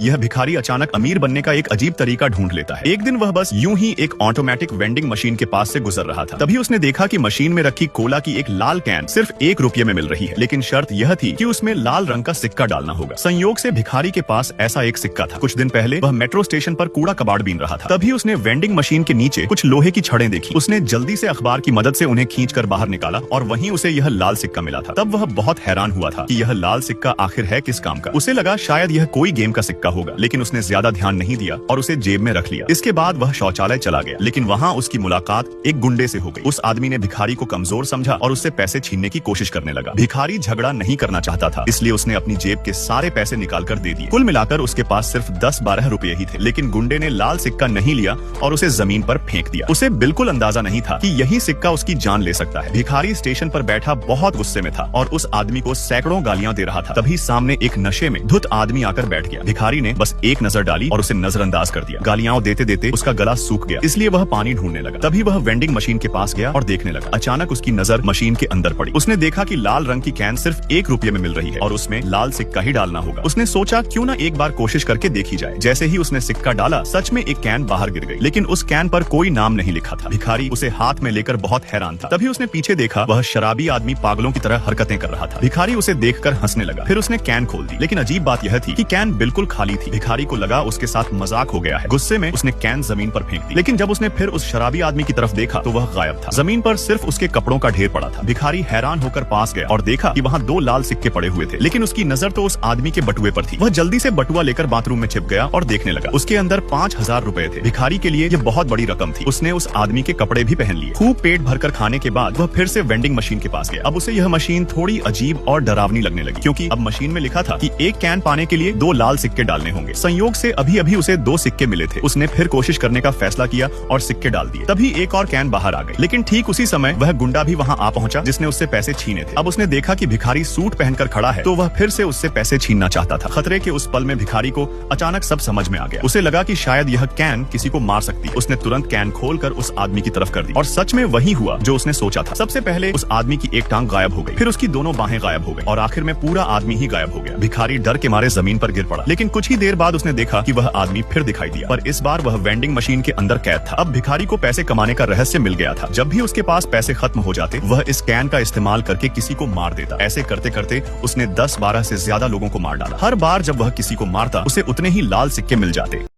यह भिखारी अचानक अमीर बनने का एक अजीब तरीका ढूंढ लेता है। एक दिन वह बस यूं ही एक ऑटोमेटिक वेंडिंग मशीन के पास से गुजर रहा था। तभी उसने देखा कि मशीन में रखी कोला की एक लाल कैन सिर्फ ₹1 में मिल रही है, लेकिन शर्त यह थी कि उसमें लाल रंग का सिक्का डालना होगा। संयोग से भिखारी के पास ऐसा एक सिक्का था। कुछ दिन पहले वह मेट्रो स्टेशन पर कूड़ा कबाड़ बीन रहा था। तभी उसने वेंडिंग मशीन के नीचे कुछ लोहे की छड़ें देखी। उसने जल्दी से अखबार की मदद से उन्हें खींचकर बाहर निकाला और वहीं उसे यह लाल सिक्का मिला था। तब वह बहुत हैरान हुआ था कि यह लाल सिक्का आखिर है किस काम का। उसे लगा शायद यह कोई गेम का सिक्का होगा, लेकिन उसने ज्यादा ध्यान नहीं दिया और उसे जेब में रख लिया। इसके बाद वह शौचालय चला गया, लेकिन वहाँ उसकी मुलाकात एक गुंडे से हो गई। उस आदमी ने भिखारी को कमजोर समझा और उससे पैसे छीनने की कोशिश करने लगा। भिखारी झगड़ा नहीं करना चाहता था, इसलिए उसने अपनी जेब के सारे पैसे निकालकर दे दिए। कुल मिलाकर उसके पास सिर्फ 10-12 रुपए ही थे, लेकिन गुंडे ने लाल सिक्का नहीं लिया और उसे जमीन पर फेंक दिया। उसे बिल्कुल अंदाजा नहीं था कि यही सिक्का उसकी जान ले सकता है। भिखारी स्टेशन पर बैठा बहुत गुस्से में था और उस आदमी को सैकड़ों गालियां दे रहा था। तभी सामने एक नशे में धुत आदमी आकर बैठ गया। भिखारी ने बस एक नजर डाली और उसे नजरअंदाज कर दिया। गालियां देते देते उसका गला सूख गया, इसलिए वह पानी ढूंढने लगा। तभी वह वेंडिंग मशीन के पास गया और देखने लगा। अचानक उसकी नजर मशीन के अंदर पड़ी। उसने देखा कि लाल रंग की कैन सिर्फ ₹1 में मिल रही है और उसमें लाल सिक्का ही डालना होगा। उसने सोचा क्यों ना एक बार कोशिश करके देखी जाए। जैसे ही उसने सिक्का डाला, सच में एक कैन बाहर गिर गई, लेकिन उस कैन पर कोई नाम नहीं लिखा था। भिखारी उसे हाथ में लेकर बहुत हैरान था। तभी उसने पीछे देखा, वह शराबी आदमी पागलों की तरह हरकतें कर रहा था। भिखारी उसे देखकर हंसने लगा। फिर उसने कैन खोल दी, लेकिन अजीब बात यह थी कि कैन बिल्कुल खाली थी। भिखारी को लगा उसके साथ मजाक हो गया है। गुस्से में उसने कैन जमीन पर फेंक दी, लेकिन जब उसने फिर उस शराबी आदमी की तरफ देखा तो वह गायब था। जमीन पर सिर्फ उसके कपड़ों का ढेर पड़ा था। भिखारी हैरान होकर पास गया और देखा कि वहाँ 2 लाल सिक्के पड़े हुए थे, लेकिन उसकी नजर तो उस आदमी के बटुए पर थी। वह जल्दी से बटुआ लेकर बाथरूम में छिप गया और देखने लगा। उसके अंदर 5000 रुपए थे। भिखारी के लिए यह बहुत बड़ी रकम थी। उसने उस आदमी के कपड़े भी पहन लिए। खूब पेट भरकर खाने के बाद वह फिर से वेंडिंग मशीन के पास गया। अब उसे यह मशीन थोड़ी अजीब और डरावनी लगने लगी, क्योंकि अब मशीन में लिखा था कि एक कैन पाने के लिए 2 लाल सिक्के डालने होंगे। संयोग से अभी अभी उसे 2 सिक्के मिले थे। उसने फिर कोशिश करने का फैसला किया और सिक्के डाल दिए। तभी एक और कैन बाहर आ गई, लेकिन ठीक उसी समय वह गुंडा भी वहाँ आ पहुंचा जिसने उससे पैसे छीने थे। अब उसने देखा कि भिखारी सूट पहनकर खड़ा है, तो वह फिर से उससे पैसे छीनना चाहता था। खतरे के उस पल में भिखारी को अचानक सब समझ में आ गया। उसे लगा कि शायद यह कैन किसी को मार सकती है। उसने तुरंत कैन खोलकर उस आदमी की तरफ कर दी और सच में वही हुआ जो उसने सोचा था। सबसे पहले उस आदमी की एक टांग गायब हो गई, फिर उसकी दोनों बाहें गायब हो गई और आखिर में पूरा आदमी ही गायब हो गया। भिखारी डर के मारे जमीन पर गिर पड़ा, लेकिन कुछ ही देर बाद उसने देखा कि वह आदमी फिर दिखाई दिया, पर इस बार वह वेंडिंग मशीन के अंदर कैद था। अब भिखारी को पैसे कमाने का रहस्य मिल गया था। जब भी उसके पास पैसे खत्म हो जाते, वह इस कैन का इस्तेमाल करके किसी को मार देता। ऐसे करते करते उसने 10-12 से ज्यादा लोगों को मार डाला। हर बार जब वह किसी को मारता, उसे उतने ही लाल सिक्के मिल जाते।